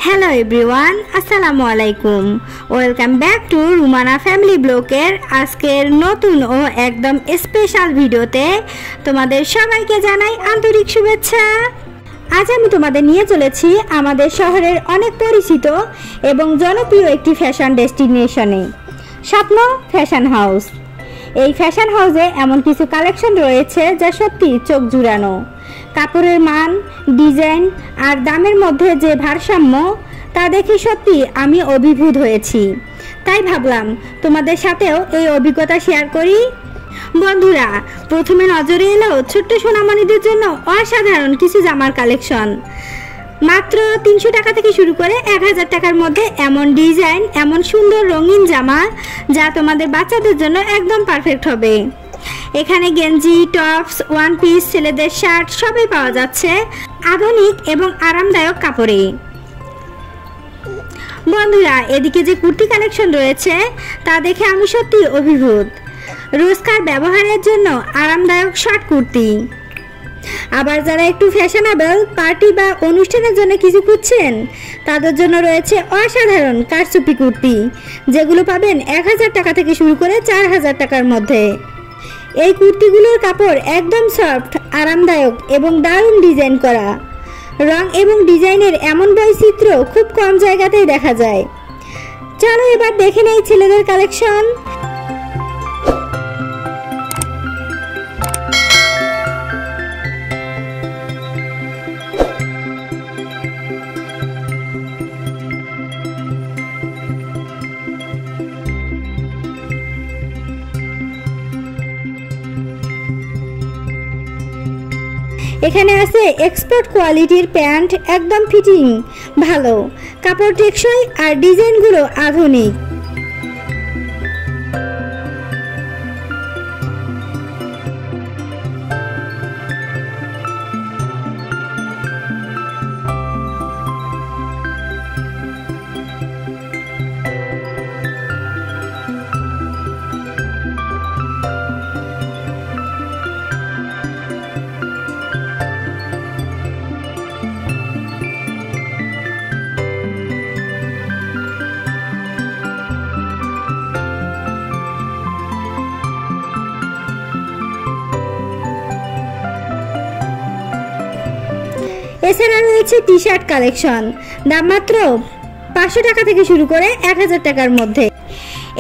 Hello everyone, আসসালামু আলাইকুম। Welcome back to Rumana family ব্লগের আজকের নতুন ও একদম স্পেশাল ভিডিওতে তোমাদের সবাইকে জানাই আন্তরিক শুভেচ্ছা। আজ আমি তোমাদের নিয়ে চলেছি আমাদের শহরের অনেক পরিচিত এবং জনপ্রিয় একটি ফ্যাশন ডেস্টিনেশনে, স্বপ্ন ফ্যাশন হাউস। এই ফ্যাশন হাউসে এমন কিছু কালেকশন রয়েছে যা সত্যি চোখ জুড়ানো। কাপড়ের মান, ডিজাইন আর দামের মধ্যে যে ভারসাম্য, তা দেখে সত্যি আমি অভিভূত হয়েছি। তাই ভাবলাম তোমাদের সাথেও এই অভিজ্ঞতা শেয়ার করি। বন্ধুরা, প্রথমে নজরে এলো ছোট্ট সোনামণিদের জন্য অসাধারণ কিছু জামার কালেকশন। মাত্র 300 টাকা থেকে শুরু করে 1000 টাকার মধ্যে এমন ডিজাইন, এমন সুন্দর রঙিন জামা যা তোমাদের বাচ্চাদের জন্য একদম পারফেক্ট হবে। এখানে গেঞ্জি, টপস, ওয়ান পিস, ছেলেদের শার্ট সবই পাওয়া যাচ্ছে আধুনিক এবং আরামদায়ক কাপড়ে। বন্ধুরা, এদিকে যে কুর্তি কালেকশন রয়েছে তা দেখে আমি সত্যি অভিভূত। রোজকার ব্যবহারের জন্য আরামদায়ক শর্ট কুর্তি। আবার যারা একটু ফ্যাশনেবল পার্টি বা অনুষ্ঠানের জন্য কিছু খুঁজছেন, তাদের জন্য রয়েছে অসাধারণ কারচুপি কুর্তি, যেগুলো পাবেন 1000 টাকা থেকে শুরু করে 4000 টাকার মধ্যে। এই কুর্তিগুলোর কাপড় একদম সফট, আরামদায়ক এবং দারুণ ডিজাইন করা। রং এবং ডিজাইনের এমন বৈচিত্র্য খুব কম জায়গাতেই দেখা যায়। চলো এবার দেখে নেই ছেলেদের কালেকশন। এখানে আছে এক্সপোর্ট কোয়ালিটির প্যান্ট, একদম ফিটিং ভালো, কাপড় টেকসই আর ডিজাইনগুলো আধুনিক। এছাড়া রয়েছে টি শার্ট কালেকশন, দাম মাত্র 500 টাকা থেকে শুরু করে 1000 টাকার মধ্যে।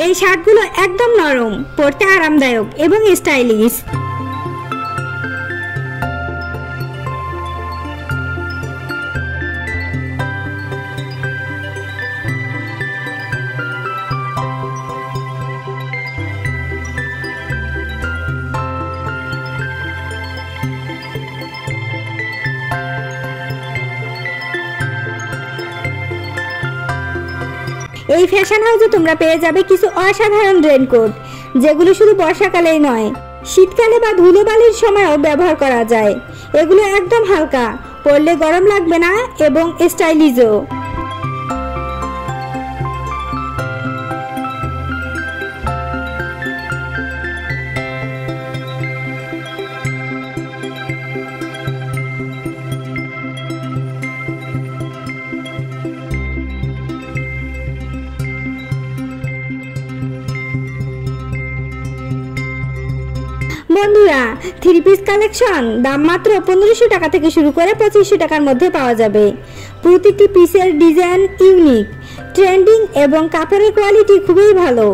এই শার্টগুলো একদম নরম, পরতে আরামদায়ক এবং স্টাইলিশ। এই ফ্যাশন হাউসে তোমরা পেয়ে যাবে কিছু অসাধারণ রেইনকোট, যেগুলো শুধু বর্ষাকালেই নয়, শীতকালে বা ধুলোবালির সময়ও ব্যবহার করা যায়। এগুলো একদম হালকা, পরলে গরম লাগবে না এবং স্টাইলিশও। বন্ধুরা, থ্রি পিস কালেকশন, দাম মাত্র 1500 টাকা থেকে শুরু করে 2500 টাকার মধ্যে পাওয়া যাবে। প্রতিটি পিসের ডিজাইন ইউনিক, ট্রেন্ডিং এবং কাপড়ের কোয়ালিটি খুবই ভালো।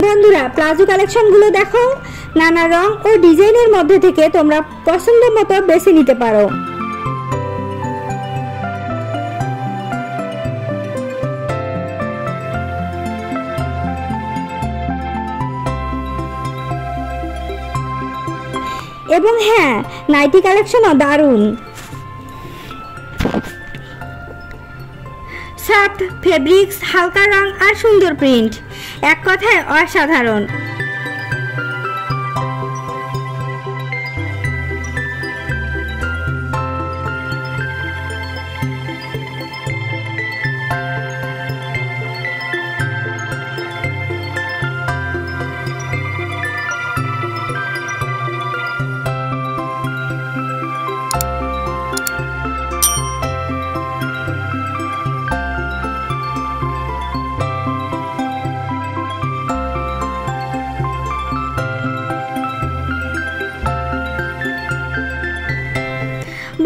বন্ধুরা, প্লাজো কালেকশনগুলো দেখো, নানা রং ও ডিজাইনের মধ্যে থেকে তোমরা পছন্দ মতো বেছে নিতে পারো। এবং হ্যাঁ, নাইটি কালেকশনও দারুণ। সফট ফেব্রিক্স, হালকা রং আর সুন্দর প্রিন্ট, এক কথায় অসাধারণ।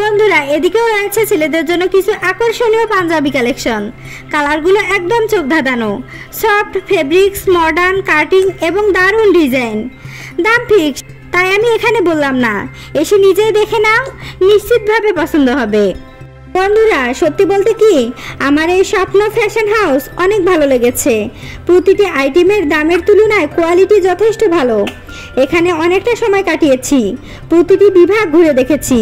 বন্ধুরা, এদিকেও রয়েছে ছেলেদের জন্য কিছু আকর্ষণীয় পাঞ্জাবি কালেকশন। কালারগুলো একদম চোখ ধাঁধানো, সফট ফেব্রিক্স, মডার্ন কাটিং এবং দারুণ ডিজাইন। দাম ফিক্সড, তাই আমি এখানে বললাম না, এসে নিজেই দেখে নাও, নিশ্চিতভাবে পছন্দ হবে। বন্ধুরা, সত্যি বলতে কি, আমার এই স্বপ্ন ফ্যাশন হাউস অনেক ভালো লেগেছে। প্রতিটি আইটেমের দামের তুলনায় কোয়ালিটি যথেষ্ট ভালো। এখানে অনেকটা সময় কাটিয়েছি, প্রতিটি বিভাগ ঘুরে দেখেছি।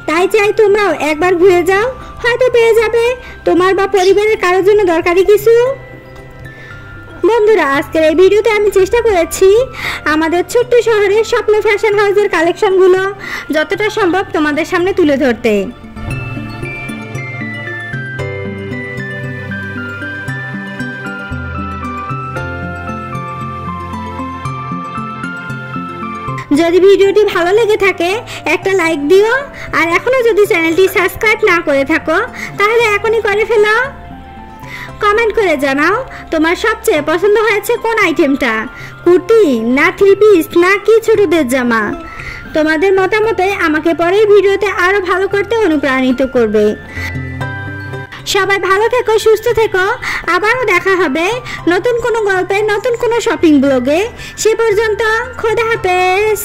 তাই চাই তোমরাও একবার ঘুরে যাও, হয়তো পেয়ে যাবে তোমার বা পরিবারের কারোর জন্য দরকারি কিছু। বন্ধুরা, আজকের এই ভিডিওতে আমি চেষ্টা করেছি আমাদের ছোট্ট শহরের স্বপ্ন ফ্যাশন হাউসের কালেকশনগুলো যতটা সম্ভব তোমাদের সামনে তুলে ধরতে। যদি ভিডিওটি ভালো লেগে থাকে একটা লাইক দিও, আর এখনো যদি চ্যানেলটি সাবস্ক্রাইব না করে থাকো তাহলে এখনই করে ফেলো। কমেন্ট করে জানাও তোমার সবচেয়ে পছন্দ হয়েছে কোন আইটেমটা, কুর্তি না থ্রি পিস না কি ছোটদের জামা। তোমাদের মতামতে আমাকে পরের ভিডিওতে আরো ভালো করতে অনুপ্রাণিত করবে। সবাই ভালো থেকো, সুস্থ থেকো। আবারও দেখা হবে নতুন কোনো গল্পে, নতুন কোনো শপিং ব্লগে। সে পর্যন্ত খোদা হাফেজ।